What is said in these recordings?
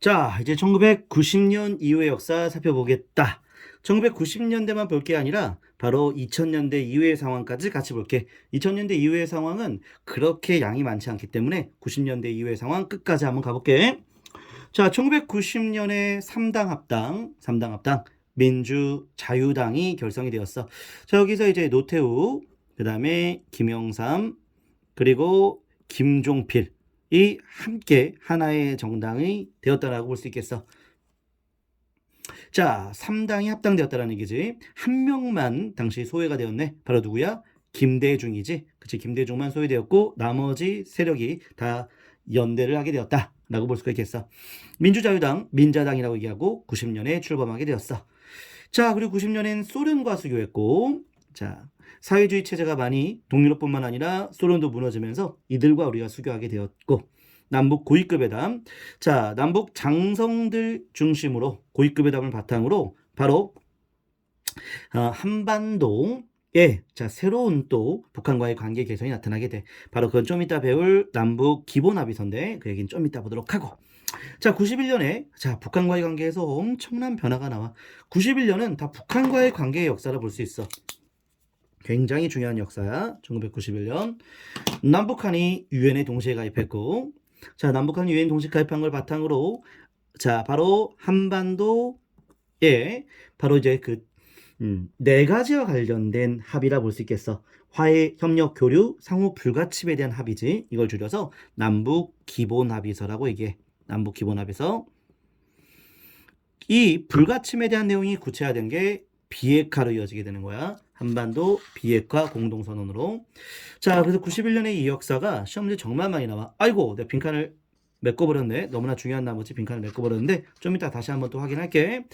자, 이제 1990년 이후의 역사 살펴보겠다. 1990년대만 볼 게 아니라 바로 2000년대 이후의 상황까지 같이 볼게. 2000년대 이후의 상황은 그렇게 양이 많지 않기 때문에 90년대 이후의 상황 끝까지 한번 가볼게. 자, 1990년에 3당 합당, 민주자유당이 결성이 되었어. 자, 여기서 이제 노태우, 그 다음에 김영삼, 그리고 김종필, 이 함께 하나의 정당이 되었다라고 볼 수 있겠어. 자, 3당이 합당되었다라는 얘기지. 한 명만 당시 소외가 되었네. 바로 누구야? 김대중이지. 그치, 김대중만 소외되었고 나머지 세력이 다 연대를 하게 되었다라고 볼 수가 있겠어. 민주자유당, 민자당이라고 얘기하고 90년에 출범하게 되었어. 자, 그리고 90년엔 소련과 수교했고, 자, 사회주의 체제가 많이 동유럽뿐만 아니라 소련도 무너지면서 이들과 우리가 수교하게 되었고, 남북 고위급 회담, 자, 남북 장성들 중심으로 고위급 회담을 바탕으로 바로 한반도에 자, 새로운 또 북한과의 관계 개선이 나타나게 돼. 바로 그건 좀 이따 배울 남북 기본합의서인데 그 얘기는 좀 이따 보도록 하고. 자, 91년에 자, 북한과의 관계에서 엄청난 변화가 나와. 91년은 다 북한과의 관계의 역사를 볼 수 있어. 굉장히 중요한 역사야. 1991년 남북한이 유엔에 동시에 가입했고, 자, 남북한이 유엔 동시에 가입한 걸 바탕으로 자, 바로 한반도에 바로 이제 네 가지와 관련된 합의라 볼 수 있겠어. 화해, 협력, 교류, 상호 불가침에 대한 합의지. 이걸 줄여서 남북 기본 합의서라고 얘기해. 남북 기본 합의서. 이 불가침에 대한 내용이 구체화된 게 비핵화로 이어지게 되는 거야. 한반도 비핵화 공동선언으로. 자, 그래서 91년에 이 역사가 시험 문제 정말 많이 나와. 아이고, 내 빈칸을 메꿔버렸네. 너무나 중요한 나머지 빈칸을 메꿔버렸는데 좀 이따 다시 한번 또 확인할게.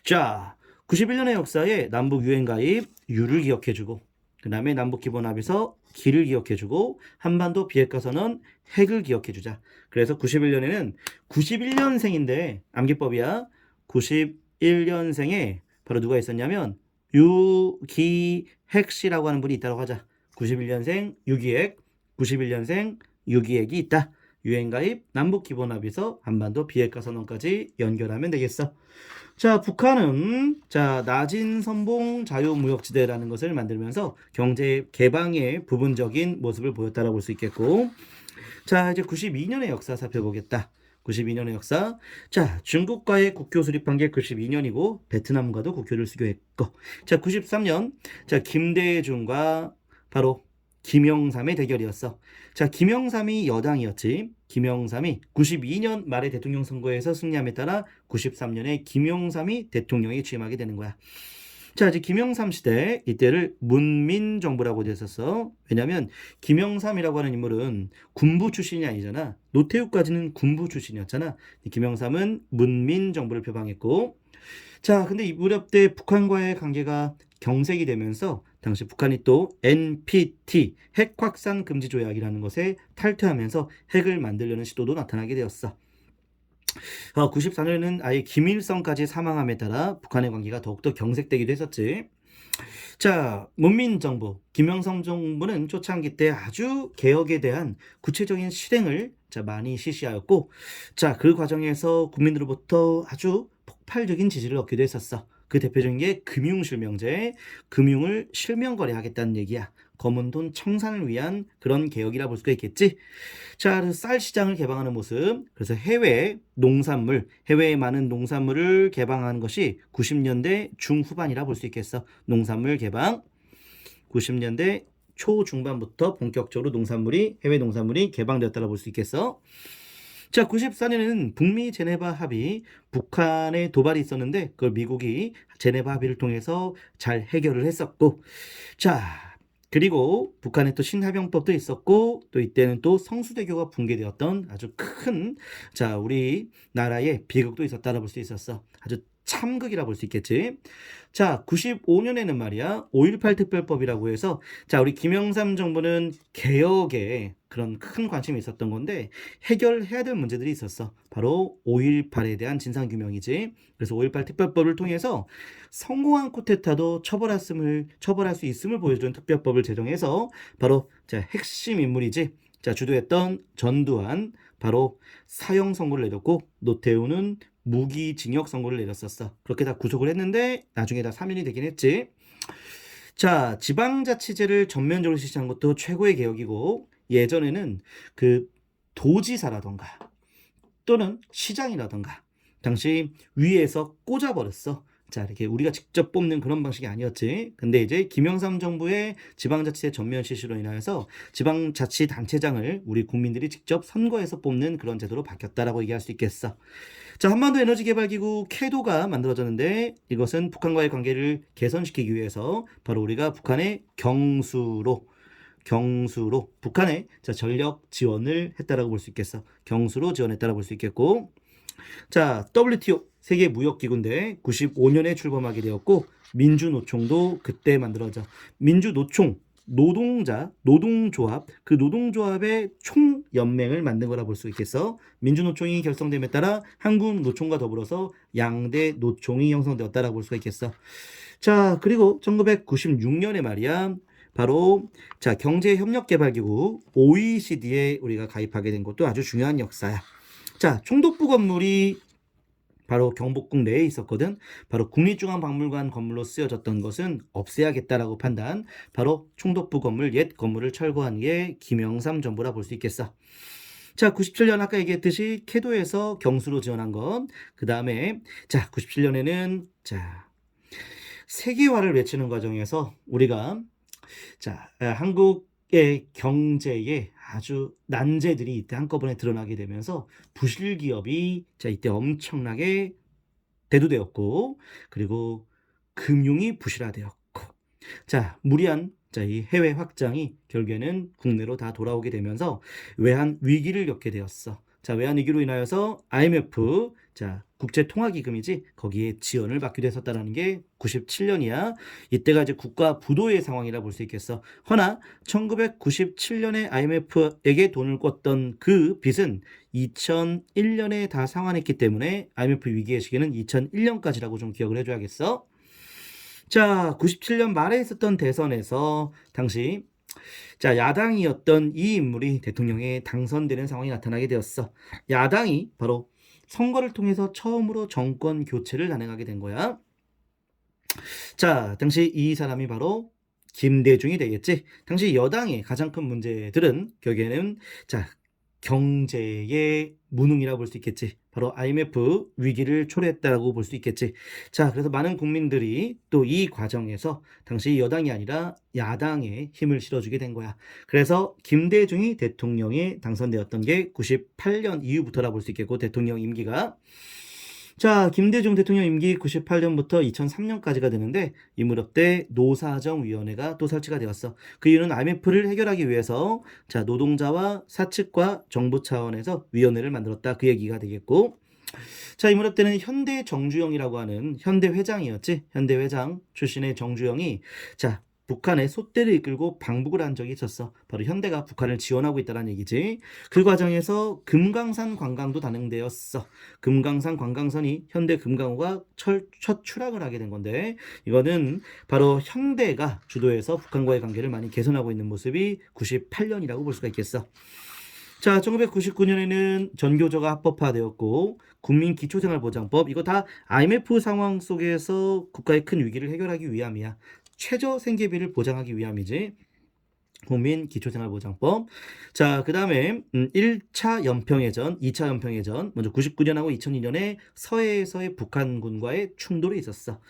자, 91년의 역사에 남북 유엔 가입 유를 기억해주고, 그 다음에 남북 기본합의서 기를 기억해주고, 한반도 비핵화 선언 핵을 기억해주자. 그래서 91년에는 91년생인데 암기법이야. 91년생에 바로 누가 있었냐면 유기핵 씨라고 하는 분이 있다고 하자. 91년생 유기핵, 91년생 유기핵이 있다. 유엔 가입, 남북 기본합의서, 한반도 비핵화 선언까지 연결하면 되겠어. 자, 북한은 자, 낮은 선봉 자유무역지대라는 것을 만들면서 경제 개방의 부분적인 모습을 보였다라고 볼 수 있겠고, 자, 이제 92년의 역사 살펴보겠다. 92년의 역사. 자, 중국과의 국교 수립한 게 92년이고 베트남과도 국교를 수교했고, 자, 93년 자, 김대중과 바로 김영삼의 대결이었어. 자, 김영삼이 여당이었지. 김영삼이 92년 말에 대통령 선거에서 승리함에 따라 93년에 김영삼이 대통령에 취임하게 되는 거야. 자, 이제 김영삼 시대 이때를 문민정부라고 됐었어. 왜냐면 김영삼이라고 하는 인물은 군부 출신이 아니잖아. 노태우까지는 군부 출신이었잖아. 김영삼은 문민정부를 표방했고, 자, 근데 이 무렵 때 북한과의 관계가 경색이 되면서 당시 북한이 또 NPT 핵 확산 금지 조약이라는 것에 탈퇴하면서 핵을 만들려는 시도도 나타나게 되었어. 94년에는 아예 김일성까지 사망함에 따라 북한의 관계가 더욱더 경색되기도 했었지. 자, 문민정부, 김영삼 정부는 초창기 때 아주 개혁에 대한 구체적인 실행을 자, 많이 실시하였고, 자, 그 과정에서 국민들로부터 아주 폭발적인 지지를 얻기도 했었어. 그 대표적인 게 금융실명제, 금융을 실명거래하겠다는 얘기야. 검은 돈 청산을 위한 그런 개혁이라 볼 수가 있겠지. 자, 그래서 쌀 시장을 개방하는 모습. 그래서 해외 농산물, 해외에 많은 농산물을 개방하는 것이 90년대 중후반이라 볼 수 있겠어. 농산물 개방. 90년대 초중반부터 본격적으로 해외 농산물이 개방되었다고 볼 수 있겠어. 자, 94년에는 북미 제네바 합의, 북한의 도발이 있었는데 그걸 미국이 제네바 합의를 통해서 잘 해결을 했었고, 자, 그리고 북한에 또 신하병법도 있었고, 또 이때는 또 성수대교가 붕괴되었던 아주 큰, 자, 우리 나라의 비극도 있었다라 볼 수 있었어. 아주 참극이라 볼 수 있겠지. 자, 95년에는 말이야, 5.18 특별법이라고 해서, 자, 우리 김영삼 정부는 개혁에 그런 큰 관심이 있었던 건데, 해결해야 될 문제들이 있었어. 바로 5.18에 대한 진상규명이지. 그래서 5.18 특별법을 통해서 성공한 쿠데타도 처벌할 수 있음을 보여주는 특별법을 제정해서 바로 자, 핵심 인물이지. 자, 주도했던 전두환, 바로 사형 선고를 내렸고 노태우는 무기징역 선고를 내렸었어. 그렇게 다 구속을 했는데 나중에 다 사면이 되긴 했지. 자, 지방자치제를 전면적으로 실시한 것도 최고의 개혁이고 예전에는 그 도지사라던가 또는 시장이라던가 당시 위에서 꽂아버렸어. 자, 이렇게 우리가 직접 뽑는 그런 방식이 아니었지. 근데 이제 김영삼 정부의 지방자치제 전면 실시로 인하여서 지방자치단체장을 우리 국민들이 직접 선거해서 뽑는 그런 제도로 바뀌었다라고 얘기할 수 있겠어. 자, 한반도 에너지개발기구 캐도가 만들어졌는데 이것은 북한과의 관계를 개선시키기 위해서 바로 우리가 북한의 경수로 북한의 전력 지원을 했다라고 볼 수 있겠어. 경수로 지원했다라고 볼 수 있겠고, 자, WTO 세계무역기구인데 95년에 출범하게 되었고 민주노총도 그때 만들어져. 민주노총 노동조합 그 노동조합의 총연맹을 만든 거라 볼 수 있겠어. 민주노총이 결성됨에 따라 한국노총과 더불어서 양대 노총이 형성되었다라고 볼 수가 있겠어. 자, 그리고 1996년에 말이야. 바로 자, 경제협력개발기구 OECD에 우리가 가입하게 된 것도 아주 중요한 역사야. 자, 총독부 건물이 바로 경복궁 내에 있었거든. 바로 국립중앙박물관 건물로 쓰여졌던 것은 없애야겠다라고 판단. 바로 총독부 건물 옛 건물을 철거한 게 김영삼 정부라 볼 수 있겠어. 자, 97년 아까 얘기했듯이 캐도에서 경수로 지원한 것. 그 다음에 자, 97년에는 자, 세계화를 외치는 과정에서 우리가 자, 한국의 경제에 아주 난제들이 이때 한꺼번에 드러나게 되면서 부실기업이 자, 이때 엄청나게 대두되었고 그리고 금융이 부실화되었고 자, 무리한 자, 이 해외 확장이 결국에는 국내로 다 돌아오게 되면서 외환 위기를 겪게 되었어. 자, 외환 위기로 인하여서 IMF 자, 국제통화기금이지 거기에 지원을 받기도 했었다라는 게 97년이야. 이때가 이제 국가 부도의 상황이라 볼 수 있겠어. 허나 1997년에 IMF에게 돈을 꿨던 그 빚은 2001년에 다 상환했기 때문에 IMF 위기의 시기는 2001년까지라고 좀 기억을 해줘야겠어. 자, 97년 말에 있었던 대선에서 당시 자, 야당이었던 이 인물이 대통령에 당선되는 상황이 나타나게 되었어. 야당이 바로 선거를 통해서 처음으로 정권 교체를 단행하게 된 거야. 자, 당시 이 사람이 바로 김대중이 되겠지. 당시 여당의 가장 큰 문제들은 결국에는 자, 경제의 무능이라고 볼 수 있겠지. 바로 IMF 위기를 초래했다라고 볼 수 있겠지. 자, 그래서 많은 국민들이 또 이 과정에서 당시 여당이 아니라 야당에 힘을 실어주게 된 거야. 그래서 김대중이 대통령에 당선되었던 게 98년 이후부터라 볼 수 있겠고 대통령 임기가 자, 김대중 대통령 임기 98년부터 2003년까지가 되는데 이 무렵 때 노사정위원회가 또 설치가 되었어. 그 이유는 IMF를 해결하기 위해서 자, 노동자와 사측과 정부 차원에서 위원회를 만들었다. 그 얘기가 되겠고 자, 이 무렵 때는 현대 정주영이라고 하는 현대 회장이었지. 현대 회장 출신의 정주영이 자, 북한의 소떼를 이끌고 방북을 한 적이 있었어. 바로 현대가 북한을 지원하고 있다는 얘기지. 그 과정에서 금강산 관광도 단행되었어. 금강산 관광선이 현대 금강호가 첫 추락을 하게 된 건데 이거는 바로 현대가 주도해서 북한과의 관계를 많이 개선하고 있는 모습이 98년이라고 볼 수가 있겠어. 자, 1999년에는 전교조가 합법화되었고 국민기초생활보장법 이거 다 IMF 상황 속에서 국가의 큰 위기를 해결하기 위함이야. 최저 생계비를 보장하기 위함이지. 국민기초생활보장법. 자, 그 다음에 1차 연평해전, 2차 연평해전 먼저 99년하고 2002년에 서해에서의 북한군과의 충돌이 있었어.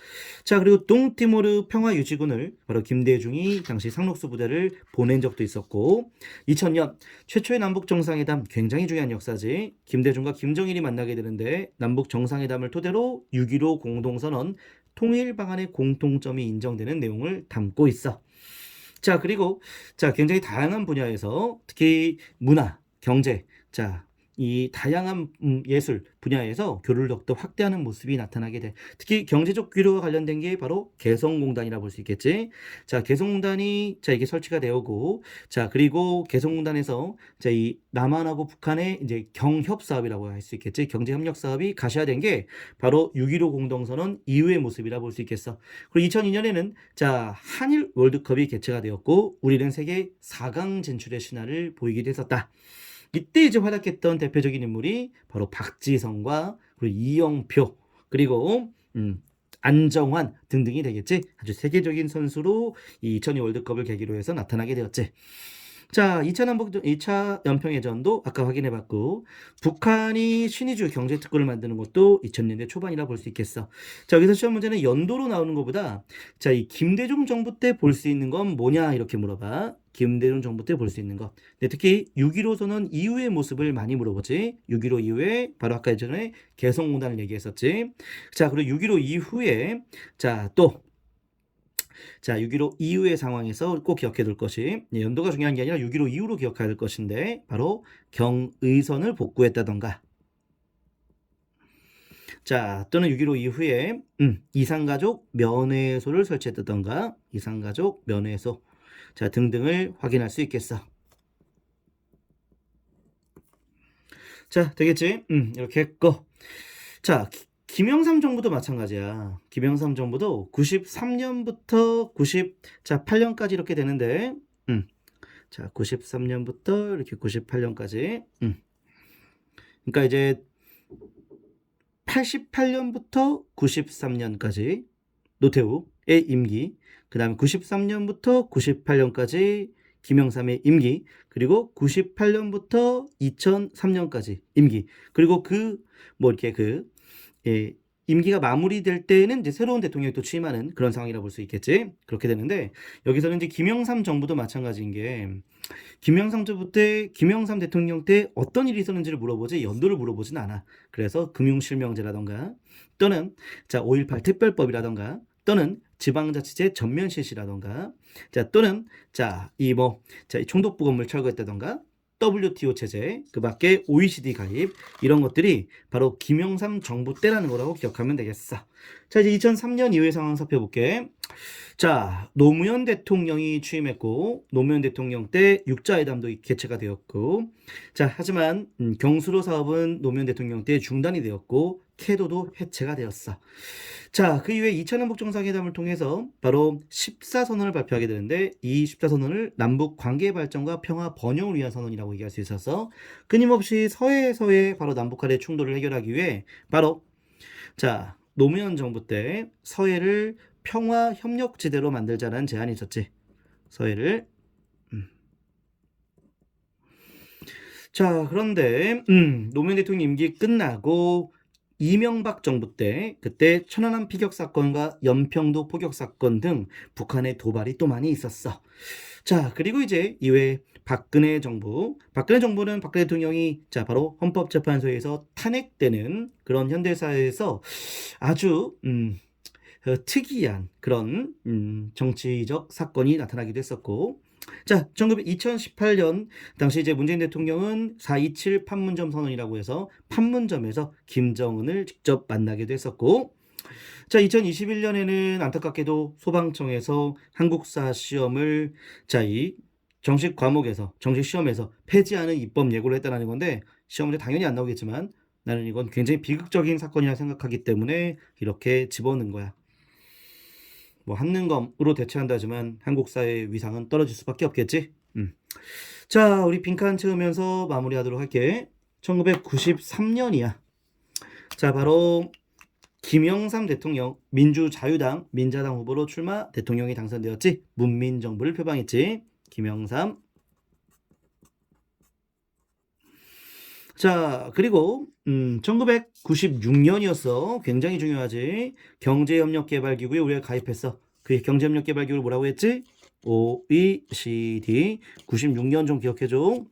자, 그리고 동티모르 평화유지군을 바로 김대중이 당시 상록수 부대를 보낸 적도 있었고 2000년 최초의 남북정상회담 굉장히 중요한 역사지. 김대중과 김정일이 만나게 되는데 남북정상회담을 토대로 6.15 공동선언 통일 방안의 공통점이 인정되는 내용을 담고 있어. 자, 그리고 자, 굉장히 다양한 분야에서 특히 문화, 경제, 자, 이 다양한 예술 분야에서 교류를 더욱더 확대하는 모습이 나타나게 돼. 특히 경제적 교류와 관련된 게 바로 개성공단이라 볼 수 있겠지. 자, 개성공단이 자, 이게 설치가 되었고, 자, 그리고 개성공단에서 자, 이 남한하고 북한의 이제 경협 사업이라고 할 수 있겠지. 경제 협력 사업이 가시화된 게 바로 6.15 공동선언 이후의 모습이라 볼 수 있겠어. 그리고 2002년에는 자, 한일 월드컵이 개최가 되었고, 우리는 세계 4강 진출의 신화를 보이기도 했었다. 이때 이제 활약했던 대표적인 인물이 바로 박지성과 그리고 이영표 그리고 안정환 등등이 되겠지. 아주 세계적인 선수로 이 2002 월드컵을 계기로 해서 나타나게 되었지. 자, 2차 연평해전도 아까 확인해봤고, 북한이 신의주 경제특구를 만드는 것도 2000년대 초반이라 볼 수 있겠어. 자, 여기서 시험 문제는 연도로 나오는 것보다, 자, 이 김대중 정부 때 볼 수 있는 건 뭐냐 이렇게 물어봐. 김대중 정부 때 볼 수 있는 것. 근데 특히 6.15 선언 이후의 모습을 많이 물어보지. 6.15 이후에 바로 아까 전에 개성공단을 얘기했었지. 자, 그리고 6.15 이후에 자, 또 자, 6.15 이후의 상황에서 꼭 기억해 둘 것이 연도가 중요한 게 아니라 6.15 이후로 기억해야 될 것인데 바로 경의선을 복구했다던가 자 또는 6.15 이후에 이산가족 면회소를 설치했다던가 이산가족 면회소 자 등등을 확인할 수 있겠어. 자 되겠지? 이렇게 했고 자 김영삼 정부도 마찬가지야. 김영삼 정부도 93년부터 8년까지 이렇게 되는데, 자 93년부터 이렇게 98년까지, 그러니까 이제 88년부터 93년까지 노태우의 임기, 그 다음에 93년부터 98년까지 김영삼의 임기, 그리고 98년부터 2003년까지 임기, 그리고 예, 임기가 마무리될 때는 이제 새로운 대통령이 또 취임하는 그런 상황이라 볼 수 있겠지. 그렇게 되는데 여기서는 이제 김영삼 정부도 마찬가지인 게 김영삼 정부 때 김영삼 대통령 때 어떤 일이 있었는지를 물어보지 연도를 물어보진 않아. 그래서 금융실명제라던가 또는 자 5.18 특별법이라던가 또는 지방자치제 전면 실시라던가 자 또는 자 이 총독부 건물 철거했다던가 WTO 체제, 그 밖에 OECD 가입 이런 것들이 바로 김영삼 정부 때라는 거라고 기억하면 되겠어. 자 이제 2003년 이후의 상황 살펴볼게. 자 노무현 대통령이 취임했고 노무현 대통령 때 육자회담도 개최가 되었고 자 하지만 경수로 사업은 노무현 대통령 때 중단이 되었고 캐도도 해체가 되었어. 자, 그 이후에 2차 남북정상회담을 통해서 바로 14선언을 발표하게 되는데 이 14선언을 남북 관계 발전과 평화 번영을 위한 선언이라고 얘기할 수 있어서 끊임없이 서해에서의 바로 남북 간의 충돌을 해결하기 위해 바로 자, 노무현 정부 때 서해를 평화 협력지대로 만들자는 제안이 있었지. 서해를 자, 그런데 노무현 대통령 임기 끝나고 이명박 정부 때 그때 천안함 피격 사건과 연평도 포격 사건 등 북한의 도발이 또 많이 있었어. 자 그리고 이제 이후에 박근혜 정부는 박근혜 대통령이 자 바로 헌법재판소에서 탄핵되는 그런 현대사회에서 아주 특이한 그런 정치적 사건이 나타나기도 했었고 자, 2018년 당시 이제 문재인 대통령은 4.27 판문점 선언이라고 해서 판문점에서 김정은을 직접 만나기도 했었고 자, 2021년에는 안타깝게도 소방청에서 한국사 시험을 자, 이 정식 과목에서 정식 시험에서 폐지하는 입법 예고를 했다는 건데 시험에 당연히 안 나오겠지만 나는 이건 굉장히 비극적인 사건이라 생각하기 때문에 이렇게 집어넣은 거야. 한능검으로 대체한다지만 한국 사회의 위상은 떨어질 수밖에 없겠지. 자, 우리 빈칸 채우면서 마무리하도록 할게. 1993년이야. 자, 바로 김영삼 대통령 민주자유당 민자당 후보로 출마 대통령이 당선되었지. 문민정부를 표방했지. 김영삼. 자, 그리고 1996년이었어. 굉장히 중요하지. 경제협력개발기구에 우리가 가입했어. 그 경제협력개발기구를 뭐라고 했지? OECD. 96년 좀 기억해줘.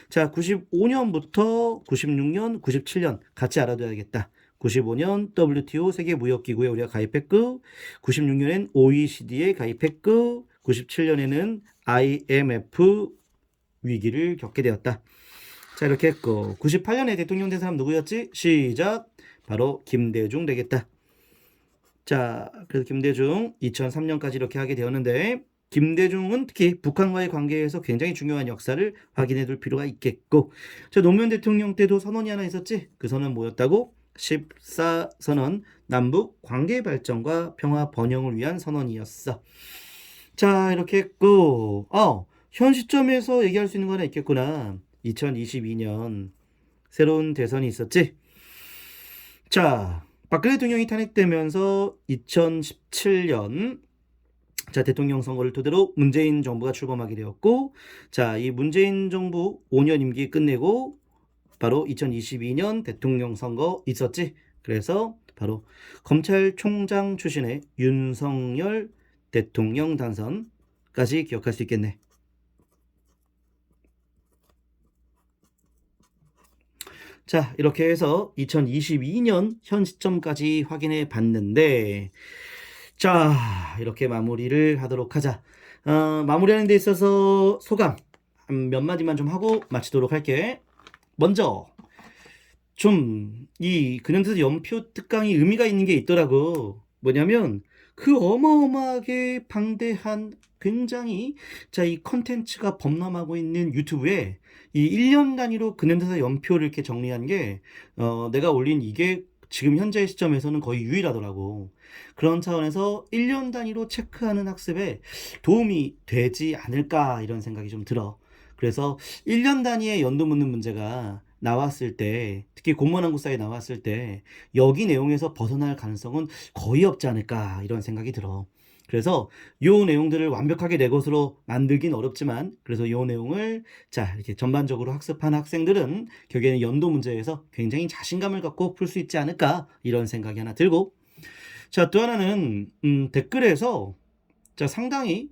자, 95년부터 96년, 97년 같이 알아둬야겠다. 95년 WTO 세계무역기구에 우리가 가입했고 96년엔 OECD에 가입했고 97년에는 IMF 위기를 겪게 되었다. 자 이렇게 했고 98년에 대통령 된 사람 누구였지? 시작! 바로 김대중 되겠다. 자 그래서 김대중 2003년까지 이렇게 하게 되었는데 김대중은 특히 북한과의 관계에서 굉장히 중요한 역사를 확인해 둘 필요가 있겠고 자 노무현 대통령 때도 선언이 하나 있었지? 그 선언 뭐였다고? 14선언 남북 관계 발전과 평화 번영을 위한 선언이었어. 자 이렇게 했고 현 시점에서 얘기할 수 있는 거 하나 있겠구나. 2022년 새로운 대선이 있었지. 자, 박근혜 대통령이 탄핵되면서 2017년 자, 대통령 선거를 토대로 문재인 정부가 출범하게 되었고, 자, 이 문재인 정부 5년 임기 끝내고 바로 2022년 대통령 선거 있었지. 그래서 바로 검찰총장 출신의 윤석열 대통령 당선까지 기억할 수 있겠네. 자, 이렇게 해서 2022년 현 시점까지 확인해 봤는데, 자, 이렇게 마무리를 하도록 하자. 마무리하는 데 있어서 소감 몇 마디만 좀 하고 마치도록 할게. 먼저 좀 이 근현대사 연표 특강이 의미가 있는 게 있더라고. 뭐냐면 그 어마어마하게 방대한 굉장히 자, 이 컨텐츠가 범람하고 있는 유튜브에 이 1년 단위로 근현대사 연표를 이렇게 정리한 게 내가 올린 이게 지금 현재 시점에서는 거의 유일하더라고. 그런 차원에서 1년 단위로 체크하는 학습에 도움이 되지 않을까 이런 생각이 좀 들어. 그래서 1년 단위의 연도 묻는 문제가 나왔을 때, 특히 공무원 한국사에 나왔을 때 여기 내용에서 벗어날 가능성은 거의 없지 않을까 이런 생각이 들어. 그래서 요 내용들을 완벽하게 내 것으로 만들긴 어렵지만 그래서 요 내용을 자 이렇게 전반적으로 학습한 학생들은 결국에는 연도 문제에서 굉장히 자신감을 갖고 풀 수 있지 않을까 이런 생각이 하나 들고, 자, 또 하나는 댓글에서 자 상당히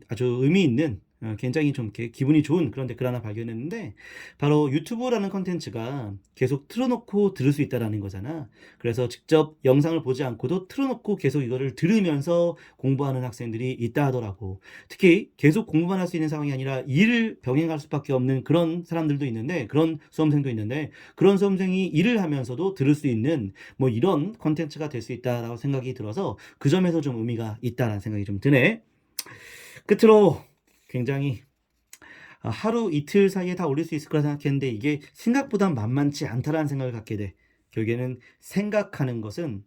아주 의미 있는 굉장히 좀 이렇게 기분이 좋은 그런 댓글 하나 발견했는데, 바로 유튜브라는 컨텐츠가 계속 틀어놓고 들을 수 있다라는 거잖아. 그래서 직접 영상을 보지 않고도 틀어놓고 계속 이거를 들으면서 공부하는 학생들이 있다 하더라고. 특히 계속 공부만 할 수 있는 상황이 아니라 일을 병행할 수밖에 없는 그런 사람들도 있는데, 그런 수험생도 있는데, 그런 수험생이 일을 하면서도 들을 수 있는 뭐 이런 컨텐츠가 될 수 있다라고 생각이 들어서 그 점에서 좀 의미가 있다라는 생각이 좀 드네. 끝으로 굉장히 하루 이틀 사이에 다 올릴 수 있을 거라 생각했는데 이게 생각보다 만만치 않다라는 생각을 갖게 돼. 결국에는 생각하는 것은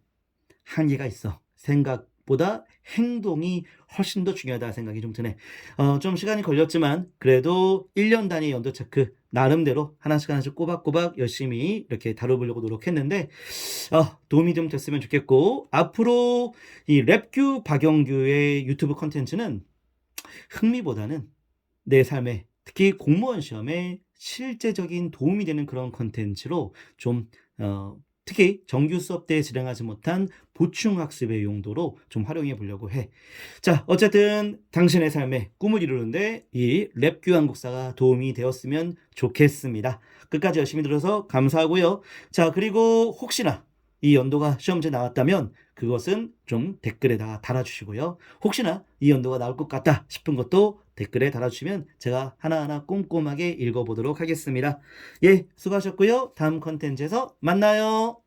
한계가 있어. 생각보다 행동이 훨씬 더 중요하다 생각이 좀 드네. 좀 시간이 걸렸지만 그래도 1년 단위 연도 체크 나름대로 하나씩 하나씩 꼬박꼬박 열심히 이렇게 다뤄보려고 노력했는데 도움이 좀 됐으면 좋겠고, 앞으로 이 랩규 박영규의 유튜브 컨텐츠는 흥미보다는 내 삶에, 특히 공무원 시험에 실제적인 도움이 되는 그런 컨텐츠로 좀 특히 정규 수업 때 진행하지 못한 보충 학습의 용도로 좀 활용해 보려고 해. 자, 어쨌든 당신의 삶에 꿈을 이루는데 이 랩규 한국사가 도움이 되었으면 좋겠습니다. 끝까지 열심히 들어서 감사하고요. 자, 그리고 혹시나 이 연도가 시험지에 나왔다면 그것은 좀 댓글에다가 달아주시고요. 혹시나 이 연도가 나올 것 같다 싶은 것도 댓글에 달아주시면 제가 하나하나 꼼꼼하게 읽어보도록 하겠습니다. 예, 수고하셨고요. 다음 컨텐츠에서 만나요.